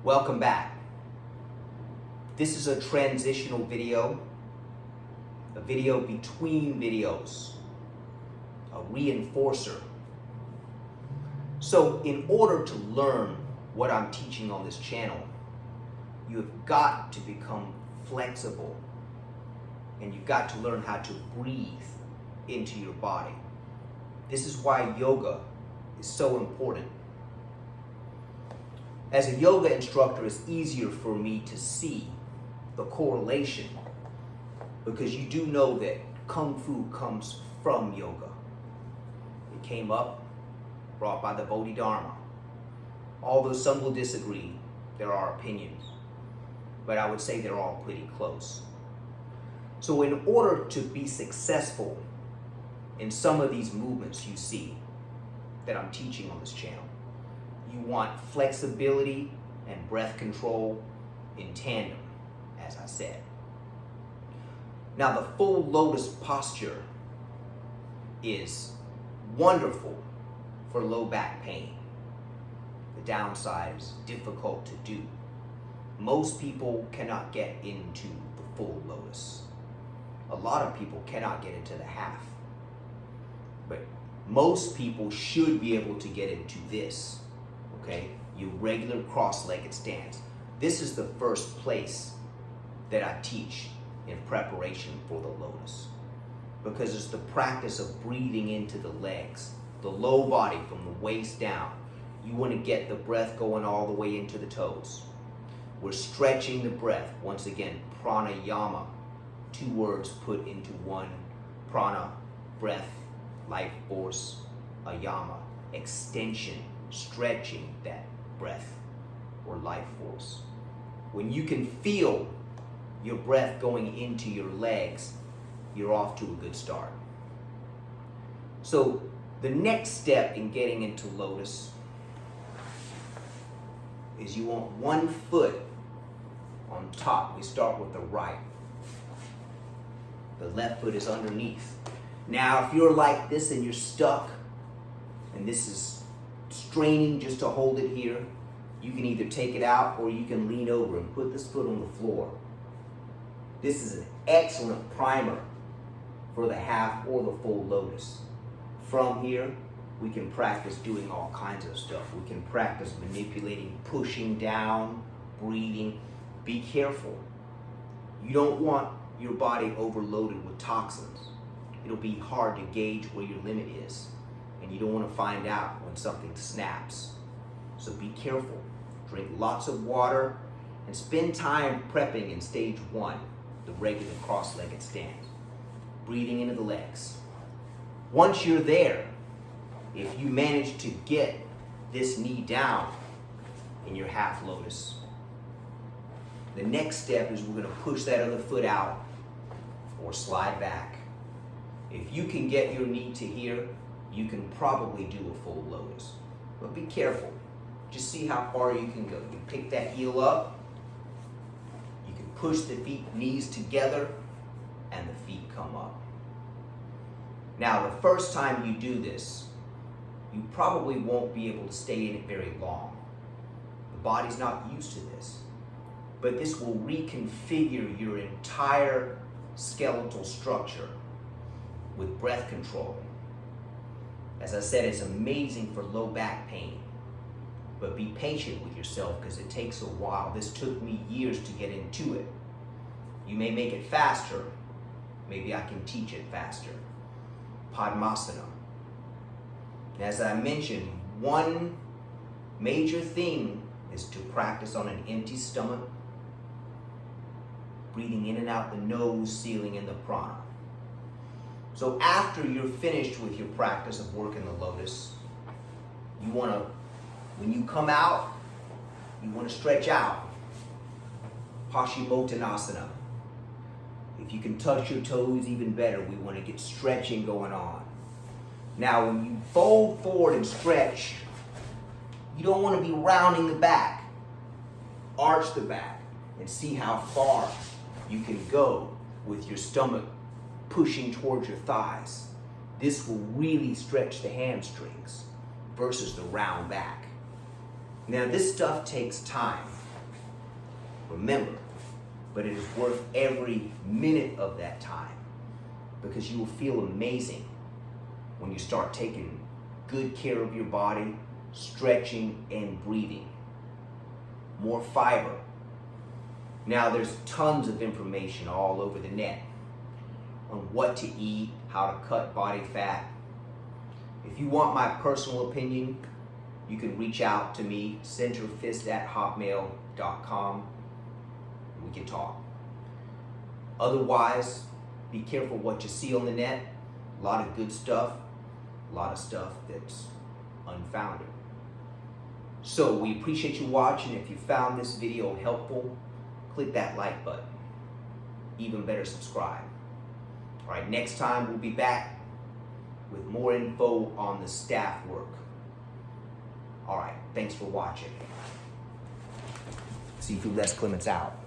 Welcome back. This is a transitional video, a video between videos, a reinforcer. So in order to learn what I'm teaching on this channel, you have got to become flexible and you've got to learn how to breathe into your body. This is why yoga is so important. As a yoga instructor, it's easier for me to see the correlation because you do know that Kung Fu comes from yoga. It came up, brought by the Bodhidharma. Although some will disagree, there are opinions, but I would say they're all pretty close. So in order to be successful in some of these movements you see that I'm teaching on this channel, you want flexibility and breath control in tandem, as I said. Now, the full lotus posture is wonderful for low back pain. The downside is difficult to do. Most people cannot get into the full lotus. A lot of people cannot get into the half. But most people should be able to get into this. Okay, your regular cross-legged stance. This is the first place that I teach in preparation for the lotus, because it's the practice of breathing into the legs, the low body from the waist down. You want to get the breath going all the way into the toes. We're stretching the breath. Once again, pranayama, 2 words put into one. Prana, breath, life force, ayama, extension, stretching that breath or life force. When you can feel your breath going into your legs, you're off to a good start. So the next step in getting into lotus is you want one foot on top. We start with the right. The left foot is underneath. Now, if you're like this and you're stuck, and this is straining just to hold it here, you can either take it out or you can lean over and put this foot on the floor. This is an excellent primer for the half or the full lotus. From here, we can practice doing all kinds of stuff. We can practice manipulating, pushing down, breathing. Be careful. You don't want your body overloaded with toxins. It'll be hard to gauge where your limit is, and you don't want to find out when something snaps. So be careful. Drink lots of water and spend time prepping in stage 1, the regular cross-legged stance. Breathing into the legs. Once you're there, if you manage to get this knee down in your half lotus, the next step is we're going to push that other foot out or slide back. If you can get your knee to here, you can probably do a full lotus. But be careful. Just see how far you can go. You pick that heel up. You can push the knees together, and the feet come up. Now, the first time you do this, you probably won't be able to stay in it very long. The body's not used to this. But this will reconfigure your entire skeletal structure with breath control. As I said, it's amazing for low back pain. But be patient with yourself because it takes a while. This took me years to get into it. You may make it faster. Maybe I can teach it faster. Padmasana. As I mentioned, one major thing is to practice on an empty stomach, breathing in and out the nose, sealing in the prana. So after you're finished with your practice of working the lotus, you want to, when you come out, you want to stretch out. Paschimottanasana. If you can touch your toes, even better. We want to get stretching going on. Now, when you fold forward and stretch, you don't want to be rounding the back. Arch the back and see how far you can go with your stomach pushing towards your thighs. This will really stretch the hamstrings versus the round back. Now, this stuff takes time. Remember, but it is worth every minute of that time, because you will feel amazing when you start taking good care of your body, stretching and breathing. More fiber. Now there's tons of information all over the net on what to eat, how to cut body fat. If you want my personal opinion, you can reach out to me, centerfist@hotmail.com. We can talk. Otherwise, be careful what you see on the net. A lot of good stuff, a lot of stuff that's unfounded. So we appreciate you watching. If you found this video helpful, click that like button. Even better, subscribe. All right, next time we'll be back with more info on the staff work. All right, thanks for watching. Seafood Les Clements out.